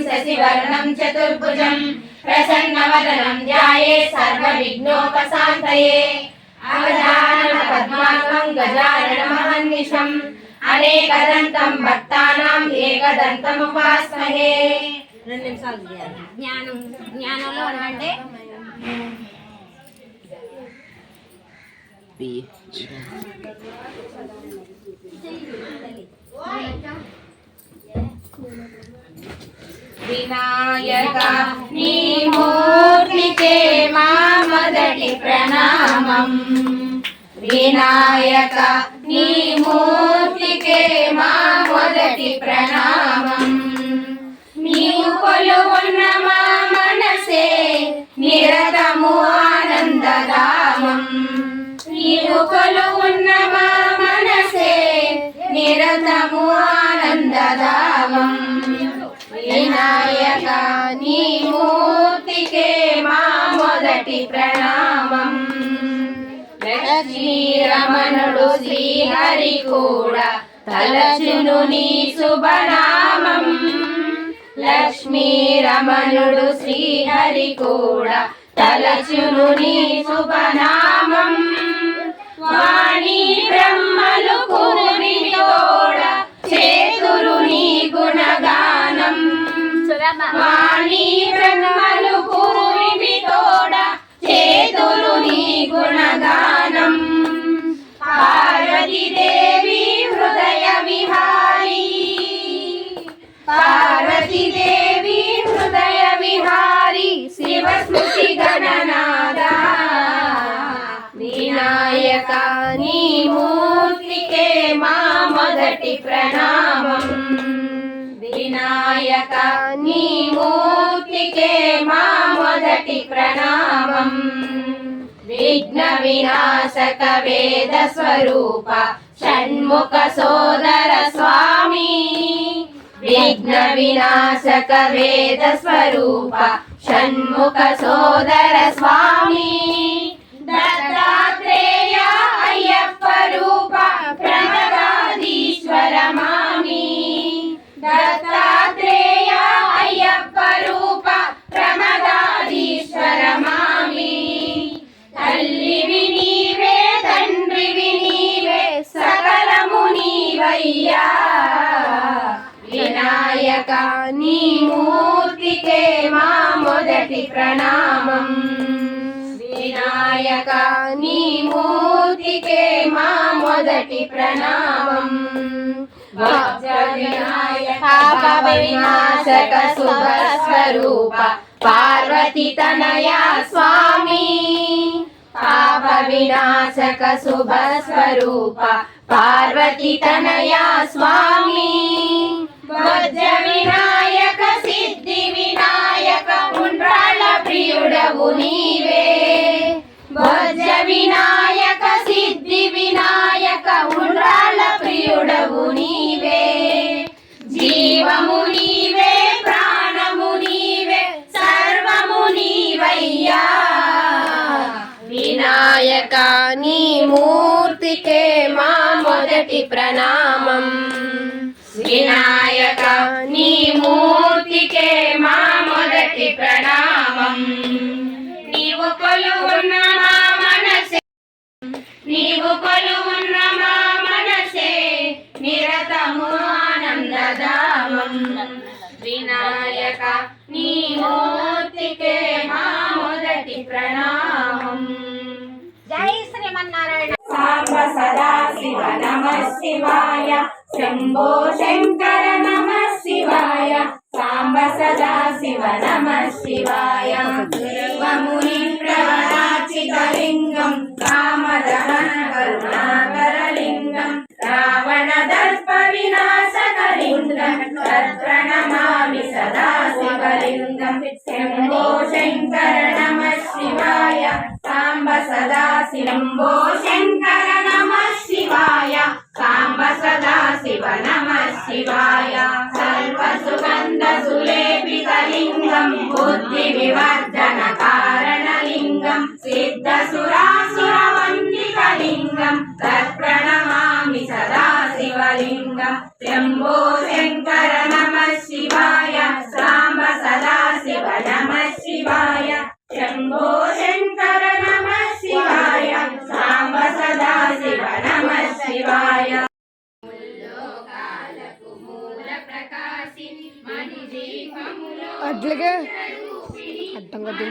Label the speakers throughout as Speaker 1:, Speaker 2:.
Speaker 1: शशिवर्णं चतुर्भुजं प्रसन्नवदनं ध्यायेत् सर्वविघ्नोपशान्तये अगजाननपद्मार्कं गजाननमहर्निशम् अनेकदन्तं भक्तानाम् एकदन्तमुपास्महे। జ్ఞానంలో అంటే వినాయక నీ మూర్తికే మా మొదటి ప్రణామం, వినాయక నీ మూర్తికే మా మొదటి ప్రణామం। నీవు కొలువున్న మా మనసే నిరతము ఆనందధామం, నీవు కొలువున్న మా మనసే నిరతము ఆనందధామం। వినాయక నీ మూర్తికే మా మొదటి ప్రణామం। లక్ష్మీ రమణుడు శ్రీహరి కూడా తలచును నీ శుభనామం, లక్ష్మీ రమణుడు శ్రీహరి కూడా తలచును నీ శుభనామం। వాణి బ్రహ్మలు కూని తోడ చేతురు నీ గుణగానం, వాణి బ్రహ్మలు కూని తోడ చేతురు నీ గుణగానం। పార్వతీదేవి హృదయ విహారీ, పార్వతీదేవి హృదయ విహారీ శివ స్మృతి గణనాదా। వినాయక నీ మూర్తికే మా మొదటి ప్రణామం, వినాయక నీ మూర్తికే మా మొదటి ప్రణామం। విఘ్న వినాశక వేద స్వరూప షణ్ముఖ సోదర స్వామి, విఘ్న వినాశక వేద స్వరూప షణ్ముఖ సోదర స్వామి। దత్తాత్రేయ అయ్యప్ప రూప ప్రమదాధీశ్వర మామి, దత్తాత్రేయ అయ్యప్ప రూప ప్రమదాధీశ్వర మామి। తల్లివి నీవే తండ్రివి నీవే సకలము నీవయ్యా, వినాయక నీ మూర్తికే మా మొదటి ప్రణామం, వినాయక నీ మూర్తికే మా మొదటి ప్రణామం। పాప వినాశక శుభ స్వరూప పార్వతీ తనయా స్వామి, పాప వినాశక శుభ స్వరూప పార్వతీ తనయా స్వామి। వజ్ర వినాయక సిద్ధి వినాయక ఉండ్రాళ్ళ ప్రియుడవు నీవే, వజ్ర వినాయక సిద్ధి వినాయక ఉండ్రాళ్ళ ప్రియుడవు నీవే। జీవము నీవే ప్రాణము నీవే సర్వము నీవయ్యా, వినాయక నీ మూర్తికే మా మొదటి ప్రణామం, వినాయక నీ మూర్తికే మా మొదటి ప్రణామం। నీవు కొలువున్న మా మనసే, నీవు కొలువున్న మా మనసే నిరతము ఆనందధామం, వినాయక నీ మూర్తికే మా మొదటి ప్రణామం। జై శ్రీమన్నారాయణ। సాంబ సదా శివ నమః శివాయ, శంభో శంకర నమః శివాయ, సాంబ సదా శివ నమః శివాయ। సర్వముని ప్రవరాచితలింగం కామదహన కరుణాకరలింగం, రావణ దర్ప వినాశకలింగం తత్ప్రణమామి సదా శివలింగం। శంభో శంకర నమః శివాయ, సాంబ సదా శంభో శంకర నమః శివాయ, సాంబ సదా శివ నమః శివాయ। వివర్ధన కారణలింగం సిద్ధసురాసురవందితలింగం తత్ప్రణమామి సదా శివలింగం శంభో శంకర నమః శివాయ సాంబ సదా శివ నమః శివాయ శంభో శంకర నమః శివాయ సాంబ సదా శివ నమః శివాయ ముల్లోకాలకు మూల ప్రకాశిని మణి దీపములో
Speaker 2: అట్లాగే అడ్డం కట్టి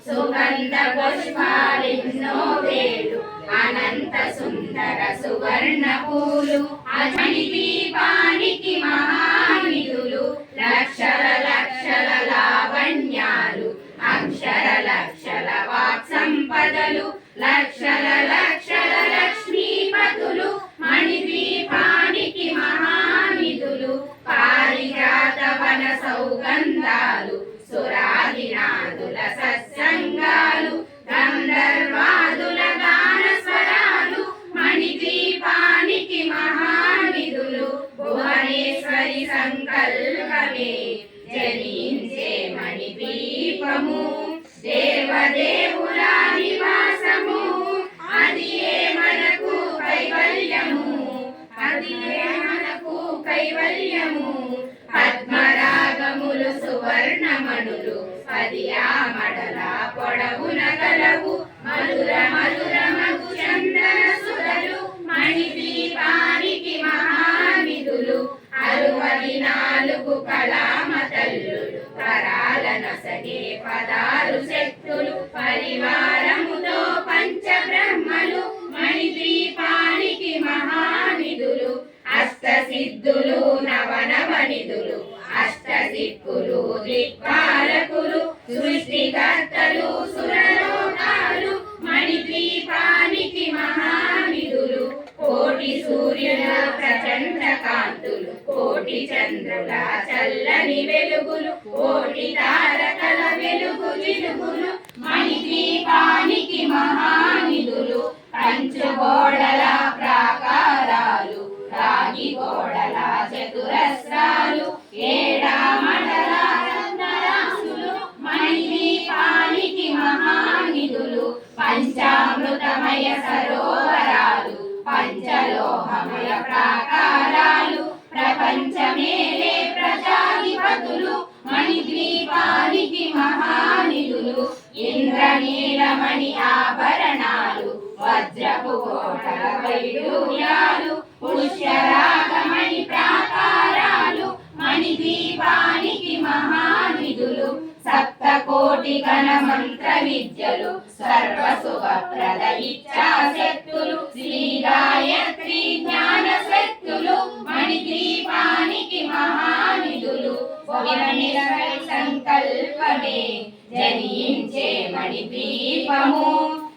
Speaker 1: సుగంధ పుష్పాలెన్నో వేలు అనంత సుందర సువర్ణ పూలు అజని దీపానికి మహానిధులు లక్షల లక్షల లావణ్యాలు అక్షర లక్షల వాక్ సంపదలు లక్షల లక్షల లక్ష్మీపతులు మణి దీపానికి మహానిధులు పారిజాత వన సౌగంధాలు సురాదినాదుల సత్సంగాలు గంధర్వాదుల గాన స్వరాలు మణి దీపానికి మహానిధులు భువనేశ్వరి సంకల్పమే జనించే మణి దీపము దేవదేవుల నివాసము అది ఏ మనకు కైవల్యము అది ఏ మనకు కైవల్యము పద్మరాగములు సువర్ణమణులు పది ఆమడల పొడవున గలవు మధుర మధుర మధు చందన సుధలు మణి దీపానికి మహానిధులు 64 కళామతల్లులు పరాలనసగే 16 శక్తులు పరివారముతో పంచబ్రహ్మలు మణి దీపానికి మహానిధులు అష్టసిద్ధులు నవనవనిధులు అష్టదిక్కులు దిక్పాలకులు సృష్టికర్తలు సురలోకాలు మణి దీపానికి మహానిధులు కోటి సూర్యుల ప్రచండ కాంతులు కోటి చంద్రుల చల్లని వెలుగులు కోటి తారకల వెలుగు జిలుగులు మణి దీపానికి మహానిధులు పంచుగోడల ప్రాకారాలు రాగి గోడల చతురస్రాలు ఏడామడల రత్నరాసులు మణి దీపానికి మహానిధులు పంచామృతమయ సరోవరాలు పంచలోహమయ ప్రాకారాలు ప్రపంచమేలే ప్రజాధిపతులు మణి దీపానికి మహానిధులు ఇంద్రనీలమణి ఆభరణాలు వజ్రపు కోటల వైడూర్యాలు పుష్యరాగమణి ప్రాకారాలు మణి దీపానికి మహానిధులు సప్తకోటి గణ మంత్ర విద్యలు సర్వశుభప్రద ఇచ్ఛాశక్తులు శ్రీ గాయత్రి జ్ఞాన శక్తులు మణి దీపానికి మహానిధులు విననిరవై సంకల్పమే జనించే మణి దీపము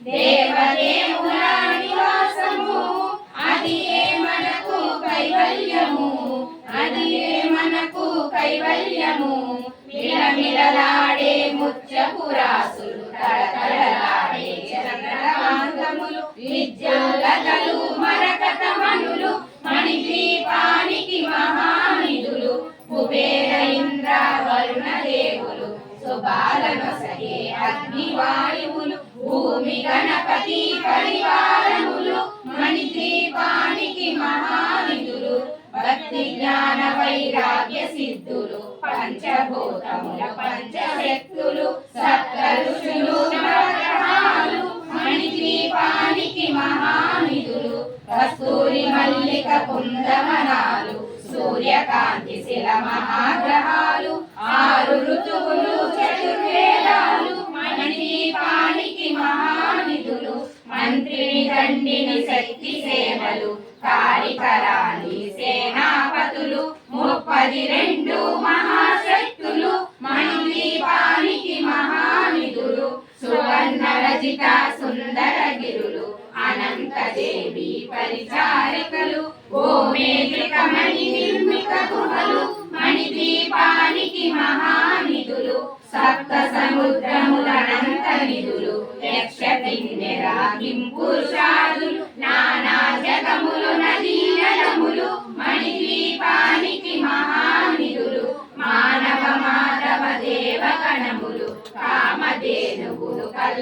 Speaker 1: దేవదేవుల నివాసము అది ఏ మనకు కైవల్యము అది ఏ మనకు కైవల్యము మిలమిలలాడే ముత్యపురాసులు తళతళలాడే చంద్రకాంతములు విద్యుల్లతలు మరకతమణులు మణి దీపానికి మహానిధులు కుబేర ఇంద్ర వరుణ దేవులు శుభాలనొసగే అగ్నివాయువులు భూమి గణపతి పరివారములు మణి దీపానికి మహానిధులు భక్తి జ్ఞాన వైరాగ్య సిద్ధులు పంచభూతముల పంచశక్తులు సప్త ఋషులు నవగ్రహాలు మణి దీపానికి మహానిధులు కస్తూరి మల్లిక కుందమనాలు సూర్యకాంతి శిల మహాగ్రహాలు 6 ఋతువులు చతుర్వేదాలు మణి దీపానికి మహానిధులు మంత్రిని దండిని శక్తి సేవలు కారికరాని సేనాపతులు 32 మహాశక్తులు మణి దీపానికి మహానిధులు సువర్ణ రజిత సుందర గిరులు అనంత దేవి పరిచారికలు గోమేధిక మణి నిర్మిక గుహలు మణి దీపానికి మహానిధులు సప్త సముద్రముల అనంత నిధులు యక్ష కిన్నెర కింపురుషాదులు నానా జగములు నదీ నదములు మణి దీపానికి మహానిధులు మానవ మాధవ దేవక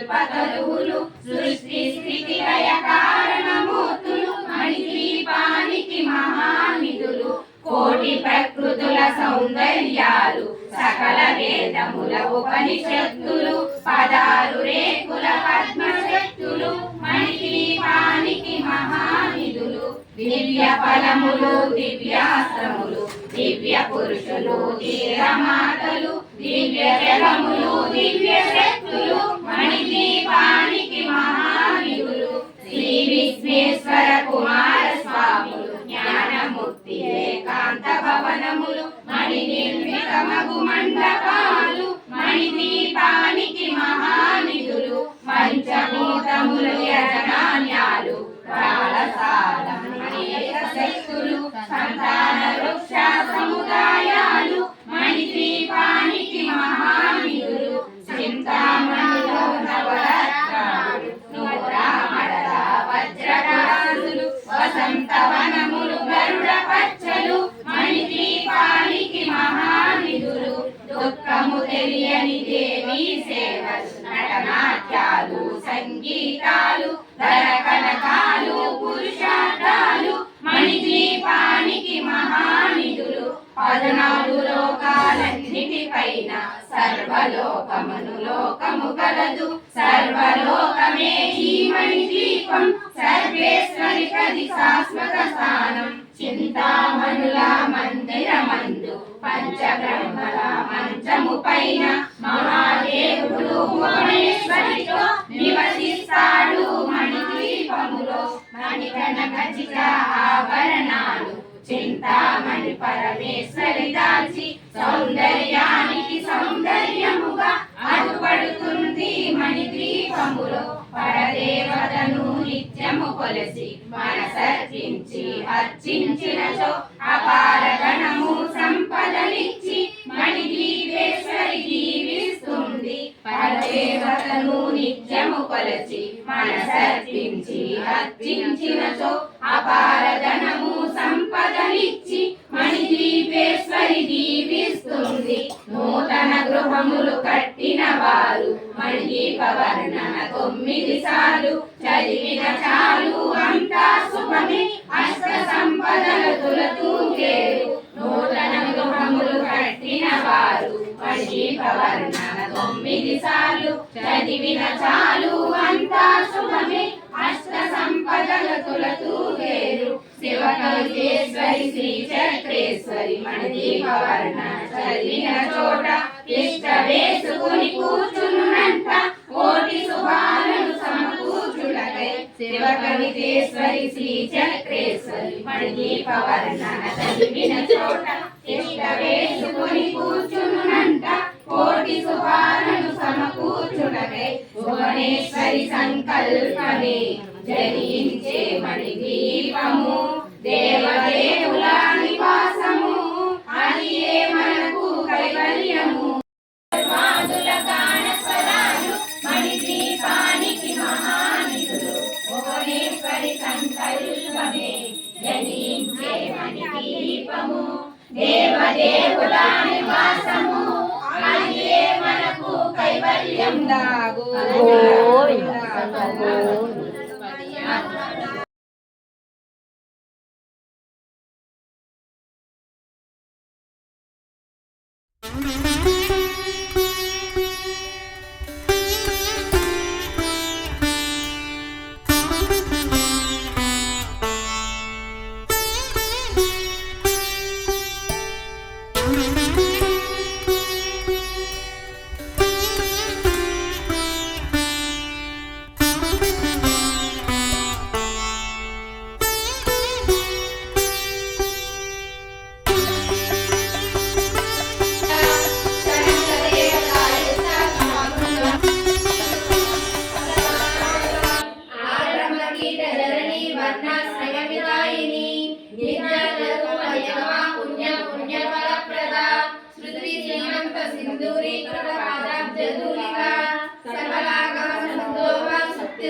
Speaker 1: కల్పతరువులు సృష్టి స్థితి లయ కారణమూర్తులు మణిద్వీపానికి మహానిధులు కోటి ప్రకృతుల సౌందర్యాలు సకల వేదముల ఉపనిషత్తులు పదారు రేకుల పద్మశక్తులు మణిద్వీపానికి మహానిధులు దివ్య ఫలములు దివ్యాస్త్రములు దివ్య పురుషులు ధీరమాతలు దివ్య జలములు దివ్య శక్తులు మణిద్వీపానికి మహానిధులు శ్రీ విశ్వేశ్వర కుమార స్వాములు జ్ఞానముక్తి ఏకాంత భవనములు మణి నిర్మితమగు మండపాలు మణిద్వీపానికి మహానిధులు పంచభూతములు యజమాన్యాలు బాలసాల అనేక శక్తులు సంతాన వృక్ష సముదాయాలు మణిద్వీపానికి మహానిధులు చింతామణిలో నవరత్నాలు నూరామడల వజ్రకాసులు వసంతవనములు గరుడ పచ్చలు మణిద్వీపానికి మహానిధులు దుఃఖము తెలియని దేవీ సేవలు నటనాట్యాలు సంగీతాలు ధరకనకాలు పురుషార్థాలు మణిద్వీపానికి మహానిధులు 14 లోకాలన్నిటిపైన సర్వలోకమును లోకము గలదు సర్వలోకమే ఈ మణిద్వీపం సర్వేశ్వరి కది శాశ్వత స్థానం చింతామణుల మందిరమందు పంచబ్రహ్మల మంచము పైన మహాదేవుడు భువనేశ్వరితో నివసిస్తాడు మణిద్వీపములో మణికనక ఖచ్చిత ఆభరణాలు చింతామణి పరమేశ్వరి దాల్చి సౌందర్యానికి సౌందర్యముగా అడుపడుతుంది మణిద్వీపములో పరదేవతను నిత్యము కొలసి మనసర్పించి అర్చించినచో అపార గణము సంపదలిచ్చి మణిద్వీపేశ్వరి దీవిస్తుంది పరదేవతను నిత్యము కొలసి మనసర్పించి అర్చించినచో అపార ధనము సంపదలిచ్చి మణిద్వీపేశ్వరి దీవిస్తుంది నూతన గృహములు కట్టిన వారు మణిద్వీప వర్ణన 9 సార్లు చదివిన చాలు అంతా శుభమే అష్ట సంపదల తులతూగేరు నూతన గృహములు కట్టిన వారు మణిద్వీప వర్ణన 9 సార్లు చదివిన చాలు అంతా శుభమే అష్ట సంపదల తులతూగేరు శివకవితేశ్వరి శ్రీ చక్రేశ్వరి మణిద్వీప వర్ణన చదివిన చోట ఇష్ట వేసుకుని కూర్చునునంట కోటి శుభాలను సమకూర్చుటకై శివకవితేశ్వరి శ్రీ చక్రేశ్వరి మణిద్వీప వర్ణన చదివిన చోట ఇష్ట వేసుకుని కూర్చునునంట కోటి శుభాలను సమకూర్చుటకై భువనేశ్వరి సంకల్పమే జరించే మణిద్వీపము దేవదేవుల నివాసము అది ఏ మనకు కైవల్యము మాదుల గాన స్వరాలు మణిద్వీపానికి మహానిధులు భువనేశ్వరి సంకల్పమే జరించే మణిద్వీపము దేవదేవుల నివాసము అది ఏ మనకు కైవల్యం దాగు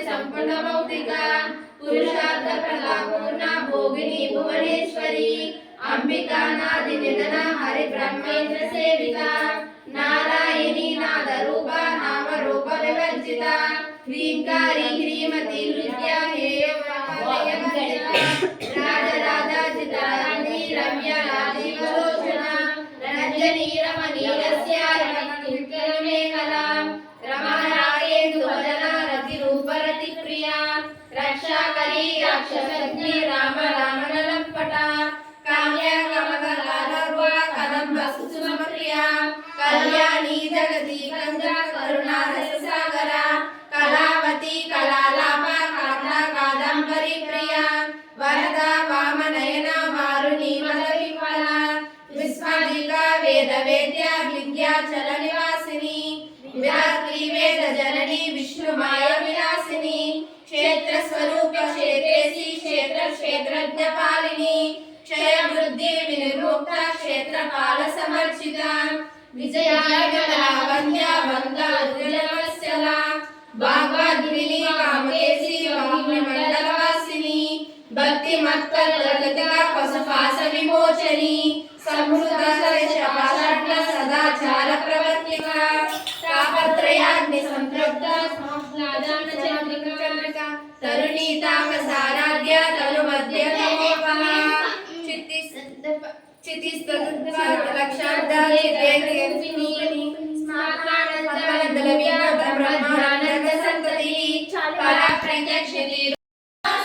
Speaker 1: संपूर्ण भौतिका पुरुषार्थ प्रलापूर्णा भोगिनी भुवनेश्वरी अंबिका नादि निधना हरि ब्रह्मेन्द्र सेविता नारायणी नाद रूपा नाम रूप विवर्जिता रञ्जनीरमणीरस्य रमणीकला रमारायेन्दुवदना रतिरूपरतिप्रिया रक्षाकरी राक्षसज्ञे राम रामनलम्पटा काम्या कमलगलार्वा कदम्बसुषमप्रिया कल्याणी जगती गंगा करुणा रससागरा कलावती कलालापा कांता कादम्बरी प्रिया वरदा वामनयना वारुणी मदविमला विस्मदिका वेद वेद्या विद्याचल निवासिनी विरात्री वेद जननी विष्णुमाय विलासिनी क्षेत्र स्वरूप क्षेत्रेसी क्षेत्र क्षेत्रज्ञ पालिनी क्षय वृद्धि विनिर्मुक्ता क्षेत्रपाल समर्चिता विजया लावण्या वंदा दुर्जनवत्सला भागवद्विनी कामकेशी वाग्निमण्डलवासिनी भक्ति मत्कल प्रगतिका पशुपाश विमोचनी समृद्ध सदाचार सदाचार प्रवर्तिका तापत्रयाग्नि संतृप्त समाह्लादान चंद्रिका तरुणी तापसाराध्या तनु मध्य तमोपहा चितिस्तलक्षार्धा चित्रेन्द्रियरूपिणी स्मार्तानंद विनोद ब्रह्मानंद संतति पराप्रत्यक्षति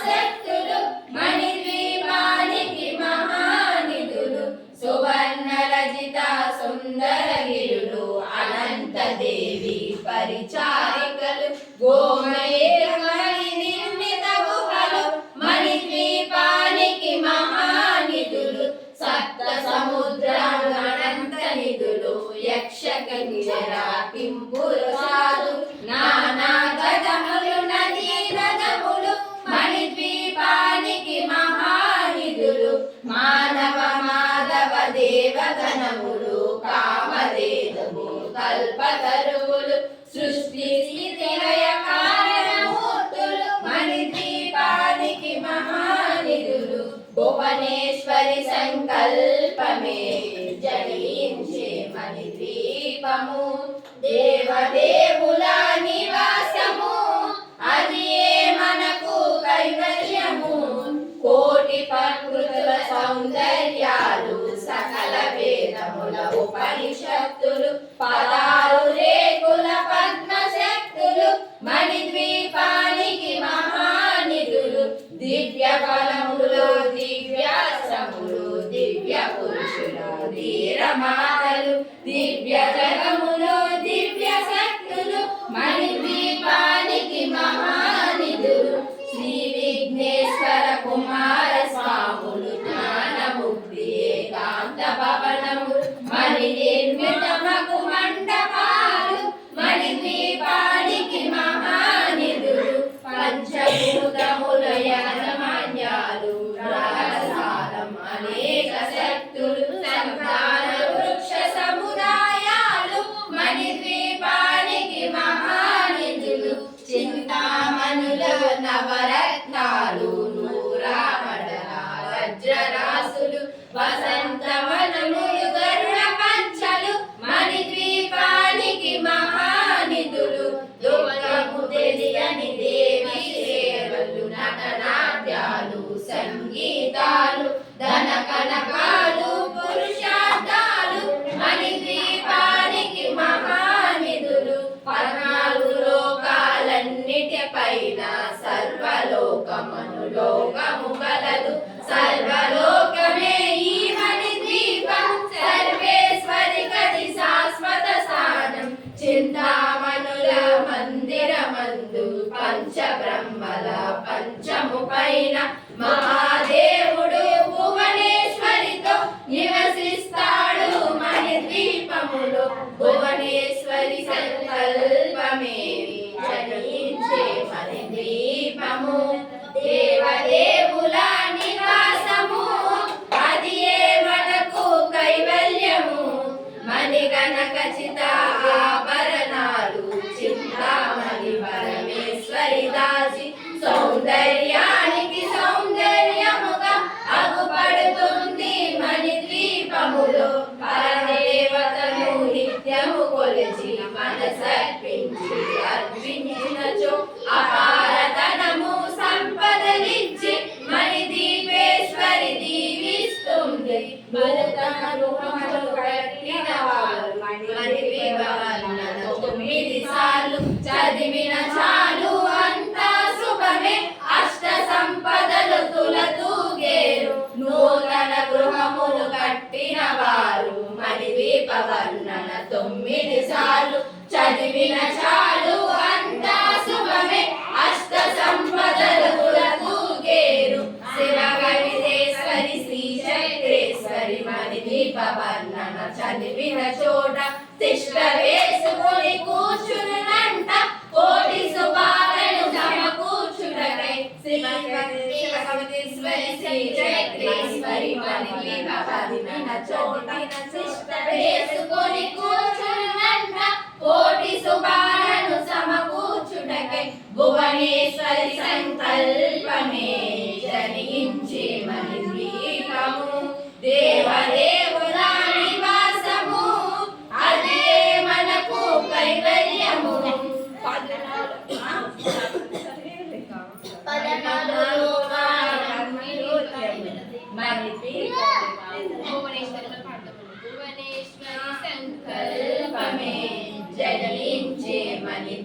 Speaker 1: శక్తులు మణిద్వీపానికి మహానిధులు సువర్ణరజిత సుందరగిరులు అనంతదేవి పరిచారికలు గోమయేమణి నిర్మిత గుహలు మణిద్వీపానికి మహానిధులు సప్త సముద్రానంత నిధులు యక్ష కింజర కింపురుషాలు నానా గజములు నదీ నదములు మణిద్వీపానికి మహానిధులు మానవ మాధవ దేవగణములు కామధేనువు కల్పతరువులు సృష్టి స్థితి లయ కారణమూర్తులు మణిద్వీపానికి మహానిధులు భువనేశ్వరి సంకల్పమే జనించే మణిద్వీపము దేవదేవుల నివాసము అది మనకు కైవల్యము కోటి ప్రకృతుల సౌందర్యాలు సకల వేదముల ఉపనిషత్తులు పదాలు రేకుల పద్మశక్తులు మణిద్వీపానికి మహానిధులు దివ్య బలములు దివ్యాశ్రములు దివ్య పురుషులు ధీరమాతలు దివ్య జగములు దివ్య శక్తులు మణిద్వీపానికి మహానిధులు శ్రీ విఘ్నేశ్వర కుమార స్వాములు జ్ఞానముక్తి ఏకాంత భవనములు మణి నిర్మితమగు మండపాలు మణిద్వీపానికి మహానిధులు పంచభూతముల యాజమాన్యాలు రహస్యాలం అనేక శక్తులు సంతాన వృక్ష సముదాయాలు మణిద్వీపానికి మహానిధులు చింతామణుల నవరత్నాలు నూరామడల వజ్రరాసులు వసంతవనములు గరుడ పంచలు మణిద్వీపానికి మహానిధులు దుఃఖము తెలియని దేవి సేవలు నటనాట్యాలు సంగీతాలు ధన కనకాలు పురుషార్థాలు మణిద్వీపానికి మహానిధులు 14 లోకాలన్నిటిపైన సర్వలోకమనులోకము గలదు సర్వలోకమే ఈ మణిద్వీపం సర్వేశ్వరి గది శాశ్వత స్థానం చింతామణుల మందిరమందు పంచబ్రహ్మల పంచము పైన మహాదేవుడు భువనేశ్వరితో నివసిస్తాడు మణిద్వీపములో భువనేశ్వరి సంకల్పమే జనించే మణిద్వీపము దేవదేవుల నివాసము అది మనకు కైవల్యము మణిగణ ఖచ్చిత ఆభరణాలు చింతామణి పరమేశ్వరి దాసి సౌందర్యానికి సౌందర్యముగా అగుపడుతుంది మణిద్వీపములో పరదేవతను నిత్యము కొలిచి మనసర్పించి అర్పించినచో అపారతనము సంపదలిచ్చి మణిద్వీపేశ్వరి దీవిస్తుంది నూతన గృహములు కట్టిన వర్ణన 9 సార్లు చదివిన చాలు అంతా శుభమే అష్ట సంపదలు తూగేరు శివ కవితేశ్వరి శ్రీ చక్రేశ్వరి మణి దీప వర్ణన చదివిన చోట తిష్ట వేసుకొని కూర్చునంట కోటి శుభాలను సమకూర్చుటకై శివ కవితేశ్వరి శ్రీ చక్రేశ్వరి మణి దీప వర్ణన చోట తిష్ట వేసుకొని కూర్చునంట కోటి శుభాలను సమకూర్చుటకై భువనేశ్వరి సంకల్పమే జనించే మణి ద్వీపము దేవదేవుల నివాసము అదే మనకు కైవల్యము సంకల్పమే జనించే మణి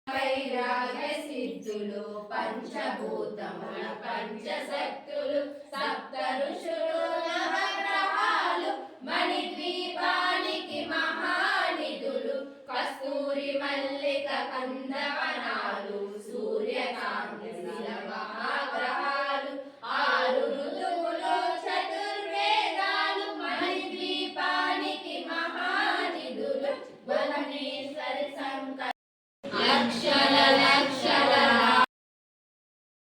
Speaker 1: వైరాగ్య సిద్ధులు పంచభూతముల పంచశక్తులు సప్త ఋషులు